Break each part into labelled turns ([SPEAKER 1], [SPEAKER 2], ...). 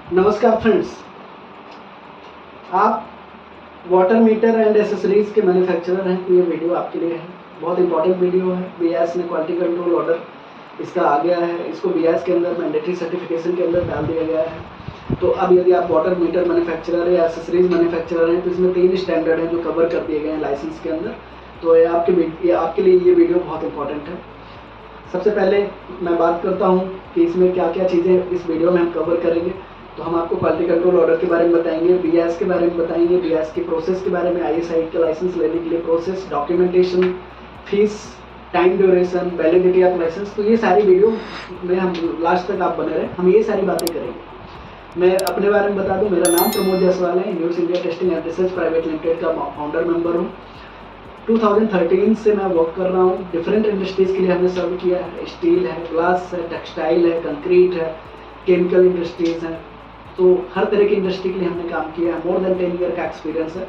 [SPEAKER 1] नमस्कार फ्रेंड्स, आप water meter and accessories के मैन्युफैक्चरर हैं तो ये वीडियो आपके लिए है। बहुत इंपॉर्टेंट वीडियो है। बीआईएस ने क्वालिटी कंट्रोल ऑर्डर इसका आ गया है, इसको बीआईएस के अंदर मैंडेटरी सर्टिफिकेशन के अंदर डाल दिया गया है। तो अब यदि आप वाटर मीटर मैन्युफैक्चरर या एसेसरीज मैन्युफैक्चरर हैं तो इसमें 3 स्टैंडर्ड हैं जो कवर कर दिए गए हैं लाइसेंस के अंदर। तो ये आपके लिए ये वीडियो बहुत इंपॉर्टेंट है। सबसे पहले मैं बात करता हूँ कि इसमें क्या क्या चीज़ें इस वीडियो में हम कवर करेंगे। तो हम आपको क्वालिटी कंट्रोल ऑर्डर के बारे में बताएंगे, बीआईएस के बारे में बताएंगे, बीआईएस की प्रोसेस के बारे में, आईएसआई का लाइसेंस लेने के लिए process, documentation, fees, time duration, validity of licence. तो ये सारी वीडियो में हम लास्ट तक आप बने रहे, हम ये सारी बातें करेंगे। मैं अपने बारे में बता दूं, मेरा नाम प्रमोद जायसवाल है। News India testing and research private limited का फाउंडर मेंबर हूँ। 2013 से मैं वर्क कर रहा हूँ। डिफरेंट इंडस्ट्रीज़ के लिए हमने सर्व किया है। स्टील है, ग्लास है, टेक्सटाइल है, कंक्रीट है, केमिकल इंडस्ट्रीज़ हैं। तो हर तरह की इंडस्ट्री के लिए हमने काम किया है। मोर देन 10 ईयर का एक्सपीरियंस है।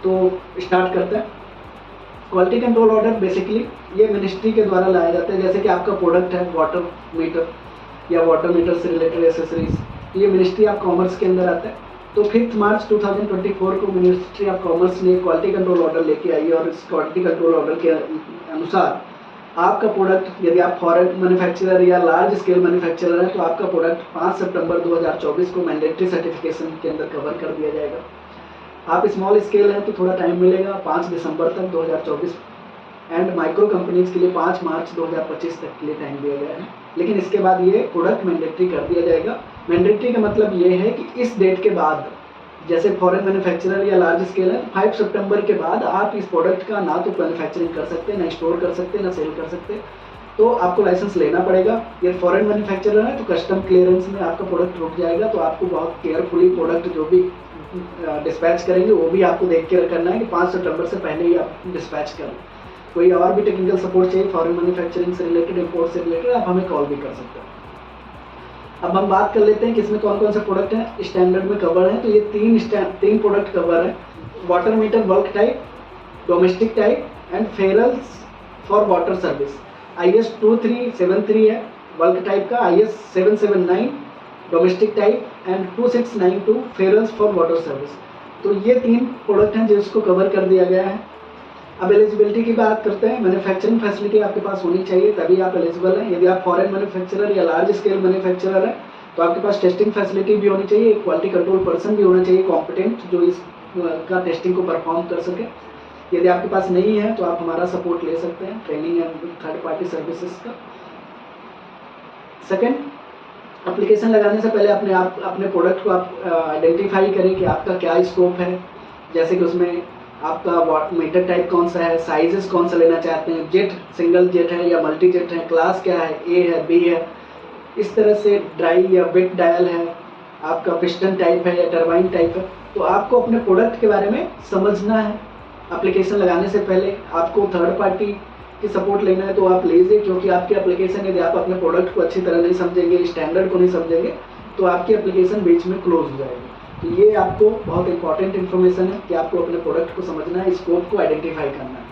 [SPEAKER 1] तो स्टार्ट करते हैं। क्वालिटी कंट्रोल ऑर्डर बेसिकली ये मिनिस्ट्री के द्वारा लाया जाता है। जैसे कि आपका प्रोडक्ट है वाटर मीटर या वाटर मीटर से रिलेटेड एसेसरीज, ये मिनिस्ट्री ऑफ कॉमर्स के अंदर आता है। तो 5 मार्च 2024 को मिनिस्ट्री ऑफ कॉमर्स ने क्वालिटी कंट्रोल ऑर्डर लेके आई और इस क्वालिटी कंट्रोल ऑर्डर के अनुसार आपका प्रोडक्ट, यदि आप फॉरेन मैन्युफैक्चरर या लार्ज स्केल मैन्युफैक्चरर है तो आपका प्रोडक्ट 5 सितंबर 2024 को मैंडेटरी सर्टिफिकेशन के अंदर कवर कर दिया जाएगा। आप स्मॉल स्केल हैं तो थोड़ा टाइम मिलेगा, 5 दिसंबर तक 2024, एंड माइक्रो कंपनीज के लिए 5 मार्च 2025 तक के लिए टाइम दिया गया है। लेकिन इसके बाद ये प्रोडक्ट मैंडेटरी कर दिया जाएगा। मैंडेटरी का मतलब ये है कि इस डेट के बाद, जैसे फॉरेन मैन्युफैक्चरर या लार्ज स्केल है, 5 सितंबर के बाद आप इस प्रोडक्ट का ना तो मैन्युफैक्चरिंग कर सकते, ना स्टोर कर सकते, ना सेल कर सकते। तो आपको लाइसेंस लेना पड़ेगा। ये फॉरेन मैन्युफैक्चरर है तो कस्टम क्लियरेंस में आपका प्रोडक्ट रुक जाएगा। तो आपको बहुत केयरफुली प्रोडक्ट जो भी डिस्पैच करेंगे वो भी आपको देख के करना है कि 5 सितंबर से पहले ही आप डिस्पैच करें। कोई और भी टेक्निकल सपोर्ट चाहिए फॉरेन मैन्युफैक्चरिंग से रिलेटेड, इंपोर्ट से रिलेटेड, आप हमें कॉल भी कर सकते हैं। अब हम बात कर लेते हैं कि इसमें कौन कौन से प्रोडक्ट हैं स्टैंडर्ड में कवर हैं। तो ये 3 प्रोडक्ट कवर हैं। Water meter bulk type, domestic type and ferrules for water service. IS 2373 है बल्क टाइप का, IS 779 domestic type and 2692 ferrules for water service. तो ये 3 प्रोडक्ट हैं जिसको कवर कर दिया गया है। अब एलिजिबिलिटी की बात करते हैं। मैन्युफैक्चरिंग फैसिलिटी आपके पास होनी चाहिए तभी आप एलिजिबल हैं। यदि आप फॉरेन मैन्युफैक्चरर या लार्ज स्केल मैन्युफैक्चरर है तो आपके पास टेस्टिंग फैसिलिटी भी होनी चाहिए, क्वालिटी कंट्रोल पर्सन भी होना चाहिए कॉम्पिटेंट, जो इस का टेस्टिंग को परफॉर्म कर सके। यदि आपके पास नहीं है तो आप हमारा सपोर्ट ले सकते हैं, training and third party services का। सेकेंड, एप्लीकेशन लगाने से पहले अपने प्रोडक्ट को आप आइडेंटिफाई करें कि आपका क्या स्कोप है। जैसे कि उसमें आपका वाटर मीटर टाइप कौन सा है, साइजेस कौन सा लेना चाहते हैं, जेट सिंगल जेट है या मल्टी जेट है, क्लास क्या है, ए है, बी है, इस तरह से ड्राई या वेट डायल है, आपका पिस्टन टाइप है या टरबाइन टाइप है। तो आपको अपने प्रोडक्ट के बारे में समझना है। एप्लीकेशन लगाने से पहले आपको थर्ड पार्टी की सपोर्ट लेना है तो आप लीजिए, क्योंकि आपकी एप्लीकेशन, यदि आप अपने प्रोडक्ट को अच्छी तरह नहीं समझेंगे, स्टैंडर्ड को नहीं समझेंगे, तो आपकी एप्लीकेशन बीच में क्लोज हो जाएगी। तो ये आपको बहुत इंपॉर्टेंट इन्फॉर्मेशन है कि आपको अपने प्रोडक्ट को समझना है, स्कोप को आइडेंटिफाई करना है।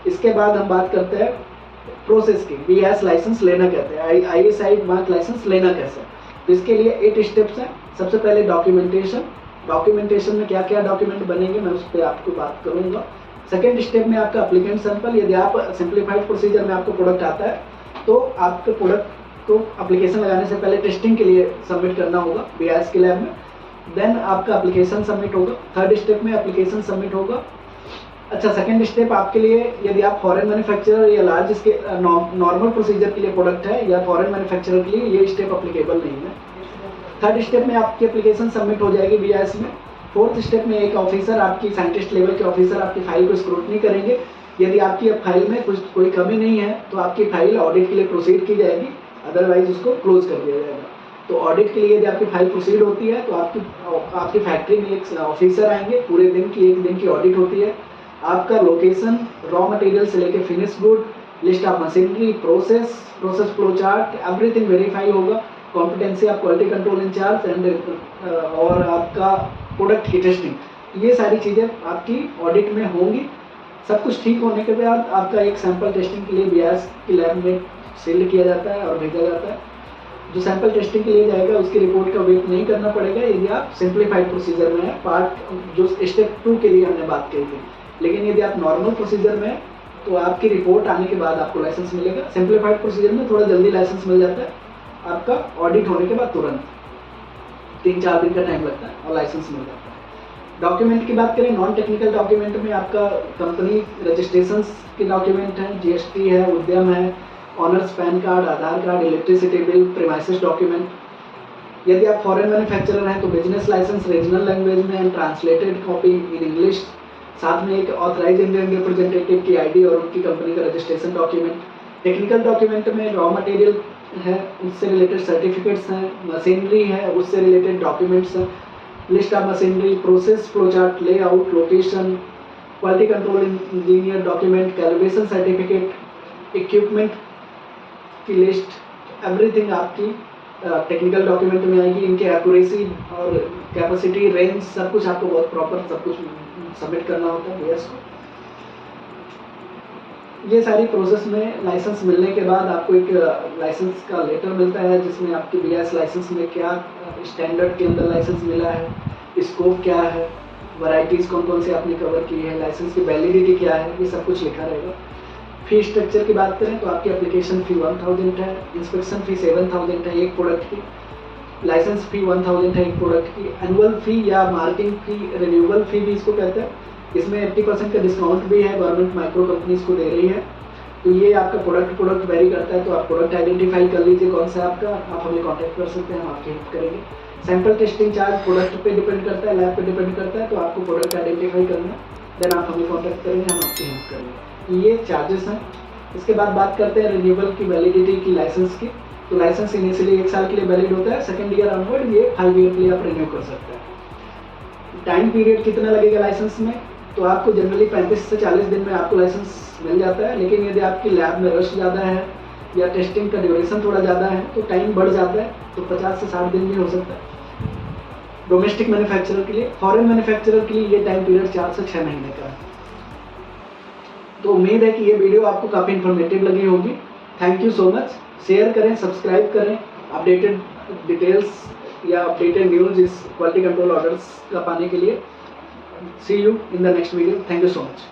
[SPEAKER 1] इसके बाद हम बात करते हैं प्रोसेस की। बीआईएस लाइसेंस लेना कहते हैं, आईएसआई मार्क लाइसेंस लेना कैसे। तो इसके लिए 8 स्टेप्स हैं। सबसे पहले डॉक्यूमेंटेशन। डॉक्यूमेंटेशन में क्या क्या डॉक्यूमेंट बनेंगे मैं उस पर आपको बात करूँगा। सेकेंड स्टेप में आपका एप्लीकेंट सैंपल। यदि आप सिंप्लीफाइड प्रोसीजर में आपको प्रोडक्ट आता है तो आपके प्रोडक्ट को एप्लीकेशन लगाने से पहले टेस्टिंग के लिए सबमिट करना होगा बीआईएस के लैब में। देन आपका एप्लीकेशन सबमिट होगा। थर्ड स्टेप में एप्लीकेशन सबमिट होगा। अच्छा, सेकंड स्टेप आपके लिए, यदि आप फॉरेन मैन्युफैक्चरर या लार्ज स्केल नॉर्मल प्रोसीजर के लिए प्रोडक्ट है या फॉरेन मैन्युफैक्चरर के लिए ये स्टेप अप्लीकेबल नहीं है। थर्ड स्टेप में आपकी एप्लीकेशन सबमिट हो जाएगी बीआईएस में। फोर्थ स्टेप में एक ऑफिसर, आपकी साइंटिस्ट लेवल के ऑफिसर आपकी फाइल को स्क्रूटनी करेंगे। यदि आपकी फाइल में कोई कमी नहीं है तो आपकी फाइल ऑडिट के लिए प्रोसीड की जाएगी, अदरवाइज उसको क्लोज कर दिया जाएगा। तो ऑडिट के लिए यदि आपकी फाइल प्रोसीड होती है तो आपकी फैक्ट्री में एक ऑफिसर आएंगे, पूरे दिन की 1 दिन की ऑडिट होती है। आपका लोकेशन, रॉ मटेरियल से लेके finish good, list of machinery, process flow chart, everything verify होगा। Competency of quality control in charge and और आपका प्रोडक्ट की टेस्टिंग, ये सारी चीज़ें आपकी ऑडिट में होंगी। सब कुछ ठीक होने के बाद आपका एक सैंपल टेस्टिंग के लिए बीआईएस की लैब में सेल किया जाता है और भेजा जाता है। जो सैंपल टेस्टिंग के लिए जाएगा उसकी रिपोर्ट का वेट नहीं करना पड़ेगा यदि आप सिंप्लीफाइड प्रोसीजर में है, पार्ट जो स्टेप 2 के लिए हमने बात की थी। लेकिन यदि आप नॉर्मल प्रोसीजर में है तो आपकी रिपोर्ट आने के बाद आपको लाइसेंस मिलेगा। सिंप्लीफाइड प्रोसीजर में थोड़ा जल्दी लाइसेंस मिल जाता है, आपका ऑडिट होने के बाद तुरंत 3-4 दिन का टाइम लगता है और लाइसेंस मिल जाता है। डॉक्यूमेंट की बात करें, नॉन टेक्निकल डॉक्यूमेंट में आपका कंपनी रजिस्ट्रेशन के डॉक्यूमेंट हैं, जीएसटी है, उद्यम है, owners PAN card, Aadhaar card, electricity bill, premises document. यदि आप फॉरेन मैन्युफैक्चरर हैं तो बिजनेस लाइसेंस रीजनल लैंग्वेज में and translated copy in English, साथ में एक ऑथराइज इंडियन रिप्रेजेंटेटिव की आईडी और उनकी कंपनी का रजिस्ट्रेशन डॉक्यूमेंट। टेक्निकल डॉक्यूमेंट में रॉ मटेरियल है, उससे रिलेटेड सर्टिफिकेट्स हैं, मशीनरी है, उससे रिलेटेड डॉक्यूमेंट्स हैं, list of machinery, process flowchart, layout, location, quality control engineer document, calibration certificate, equipment की लिस्ट, एवरीथिंग आपकी टेक्निकल डॉक्यूमेंट में आएगी। इनके एक्यूरेसी और कैपेसिटी, रेंज, सब कुछ आपको बहुत प्रॉपर सब कुछ सबमिट करना होता है बीएस को। ये सारी प्रोसेस में लाइसेंस मिलने के बाद आपको एक लाइसेंस का लेटर मिलता है जिसमें आपकी बीएस लाइसेंस में क्या स्टैंडर्ड के अंदर लाइसेंस मिला है, स्कोप क्या है, वैरायटीज़ कौन कौन सी आपने कवर की है, लाइसेंस की वैलिडिटी क्या है, ये सब कुछ लिखा रहेगा। फी स्ट्रक्चर की बात करें तो आपकी एप्लीकेशन फ़ी 1000 है, इंस्पेक्शन फ़ी 7000 है एक प्रोडक्ट की, लाइसेंस फ़ी 1000 है एक प्रोडक्ट की, एनुअल फ़ी या मार्किंग फ़ी, रिन्यूअल फ़ी भी इसको कहते हैं। इसमें 80% का डिस्काउंट भी है, गवर्नमेंट माइक्रो कंपनीज को दे रही है। तो ये आपका प्रोडक्ट वेरी करता है, तो आप प्रोडक्ट आइडेंटिफाई कर लीजिए कौन सा आपका, आप हमें कॉन्टैक्ट कर सकते हैं, हम आपकी हेल्प करेंगे। सैंपल टेस्टिंग चार्ज प्रोडक्ट पे डिपेंड करता है, लैब पे डिपेंड करता है, तो आपको प्रोडक्ट आइडेंटिफाई करना है, देन आप हमें कॉन्टैक्ट करेंगे, हम आपकी हेल्प करेंगे। ये चार्जेस हैं। इसके बाद बात करते हैं रिन्यूअल की वैलिडिटी की लाइसेंस की। तो लाइसेंस इनिशियली 1 साल के लिए वैलिड होता है, सेकेंड ईयर ऑनवर्ड ये 5 ईयर के लिए आप रिन्यू कर सकते हैं। टाइम पीरियड कितना लगेगा लाइसेंस में, तो आपको जनरली 35 से 40 दिन में आपको लाइसेंस मिल जाता है। लेकिन यदि आपकी लैब में रश ज़्यादा है या टेस्टिंग का ड्यूरेशन थोड़ा ज़्यादा है तो टाइम बढ़ जाता है, तो 50 से 60 दिन भी हो सकता है डोमेस्टिक मैन्युफैक्चरर के लिए। फॉरेन मैन्युफैक्चरर के लिए ये टाइम पीरियड 4 से 6 महीने का है। तो उम्मीद है कि ये वीडियो आपको काफ़ी इन्फॉर्मेटिव लगी होगी। Thank you so much. Share करें, सब्सक्राइब करें, अपडेटेड डिटेल्स या अपडेटेड न्यूज़ इस क्वालिटी कंट्रोल ऑर्डर्स का पाने के लिए। See you in the next video. Thank you so much.